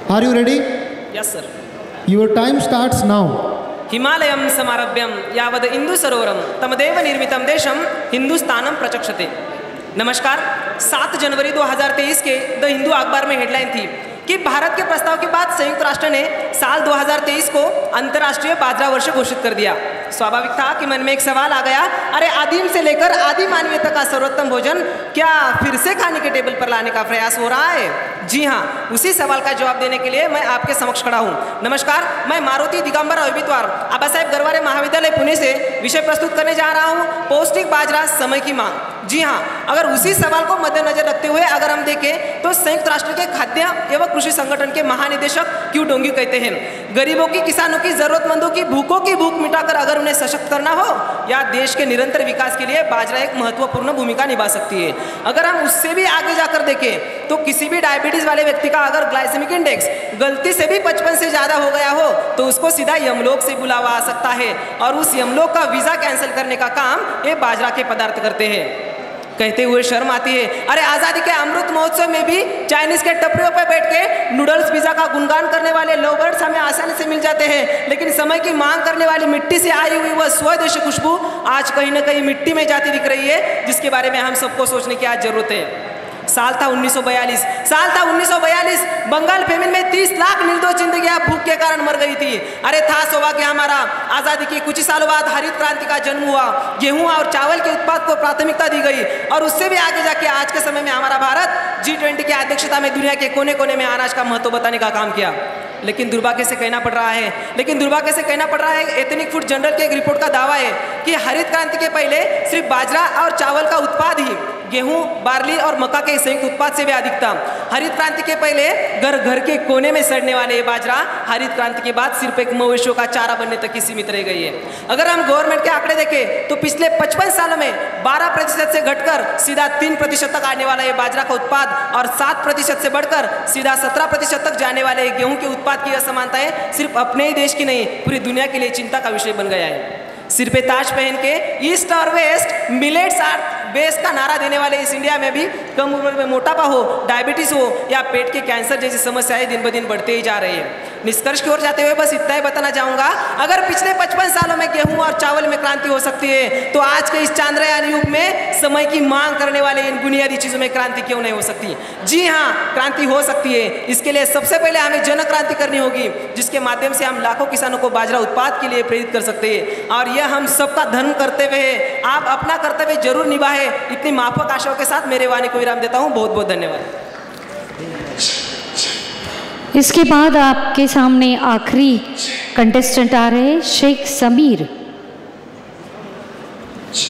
Are you ready? Yes, sir. Your time starts now. हिमालयम समारभ्यम यावद इंदु सरोवरम तमदेव निर्मितम देशम हिंदुस्तानम प्रचक्षते। नमस्कार। 7 जनवरी 2023 के the Hindu अखबार में हेडलाइन थी कि भारत के प्रस्ताव के बाद संयुक्त राष्ट्र ने साल 2023 को अंतर्राष्ट्रीय बाजरा वर्ष घोषित कर दिया। स्वाभाविक था कि मन में एक सवाल आ गया, अरे आदिम से लेकर आदि मानवीयता का सर्वोत्तम भोजन क्या फिर से खाने के टेबल पर लाने का प्रयास हो रहा है? जी हाँ, उसी सवाल का जवाब देने के लिए मैं आपके समक्ष खड़ा हूँ। नमस्कार, मैं मारुति दिगंबर अभित्वार आबा साहेब गरवारे महाविद्यालय पुणे से विषय प्रस्तुत करने जा रहा हूँ, पौष्टिक बाजरा समय की मांग। जी हाँ, अगर उसी सवाल को मद्देनजर रखते हुए अगर हम देखें तो संयुक्त राष्ट्र के खाद्य एवं कृषि संगठन के महानिदेशक क्यू डोंगी कहते हैं, गरीबों की, किसानों की, जरूरतमंदों की भूखों की भूख मिटाकर अगर उन्हें सशक्त करना हो या देश के निरंतर विकास के लिए बाजरा एक महत्वपूर्ण भूमिका निभा सकती है। अगर हम उससे भी आगे जाकर देखें तो किसी भी डायबिटीज वाले व्यक्ति का अगर ग्लाइसेमिक इंडेक्स गलती से भी 55 से ज्यादा हो गया हो तो उसको सीधा यमलोक से बुलावा आ सकता है और उस यमलोक का वीजा कैंसिल करने का काम ये बाजरा के पदार्थ करते हैं। कहते हुए शर्म आती है, अरे आज़ादी के अमृत महोत्सव में भी चाइनीज के टपरियों पर बैठ के नूडल्स पिज्जा का गुणगान करने वाले लवबर्ड्स हमें आसानी से मिल जाते हैं, लेकिन समय की मांग करने वाली मिट्टी से आई हुई वह स्वदेशी खुशबू आज कहीं ना कहीं मिट्टी में जाती दिख रही है, जिसके बारे में हम सबको सोचने की आज जरूरत है। साल था 1942, बंगाल फेमिन में 30 लाख निर्दोष जिंदगियां भूख के कारण मर गई थी। अरे था सौभाग्य हमारा, आज़ादी के कुछ ही सालों बाद हरित क्रांति का जन्म हुआ, गेहूं और चावल के उत्पाद को प्राथमिकता दी गई और उससे भी आगे जाके आज के समय में हमारा भारत G20 की अध्यक्षता में दुनिया के कोने कोने में अनाज का महत्व बताने का काम किया। लेकिन दुर्भाग्य से कहना पड़ रहा है, एथनिक फूड जनरल के एक रिपोर्ट का दावा है कि हरित क्रांति के पहले सिर्फ बाजरा और चावल का उत्पाद ही गेहूं, बार्ली और मक्का के संयुक्त उत्पाद से भी अधिक था। हरित क्रांति के पहले घर घर के कोने में सड़ने वाले ये बाजरा हरित क्रांति के बाद सिर्फ एक मवेशियों का चारा बनने तक ही सीमित रह गई है। अगर हम गवर्नमेंट के आंकड़े देखें तो पिछले 55 सालों में 12% से घटकर सीधा 3% तक आने वाला ये बाजरा का उत्पाद और 7% से बढ़कर सीधा 17% तक जाने वाले गेहूं के उत्पाद की असमानताएं सिर्फ अपने ही देश की नहीं, पूरी दुनिया के लिए चिंता का विषय बन गया है। सिर पे ताज पहन के ईस्ट और वेस्ट मिलेट्स आर बेस्ट का नारा देने वाले इस इंडिया में भी कम उम्र में मोटापा हो, डायबिटीज हो या पेट के कैंसर जैसी समस्याएं दिन ब दिन बढ़ते ही जा रही है। निष्कर्ष की ओर जाते हुए बस इतना ही बताना चाहूंगा, अगर पिछले 55 सालों में गेहूं और चावल में क्रांति हो सकती है तो आज के इस चांद्रयान युग में समय की मांग करने वाले इन बुनियादी चीजों में क्रांति क्यों नहीं हो सकती? जी हाँ, क्रांति हो सकती है। इसके लिए सबसे पहले हमें जन क्रांति करनी होगी, जिसके माध्यम से हम लाखों किसानों को बाजरा उत्पाद के लिए प्रेरित कर सकते हैं और यह हम सबका धर्म कर्तव्य है। आप अपना कर्तव्य जरूर निभाएं। इतनी माफक आशाओं के साथ मेरे वाणी को विराम देता हूं। बहुत बहुत धन्यवाद। इसके बाद आपके सामने आखिरी कंटेस्टेंट आ रहे हैं, शेख समीर।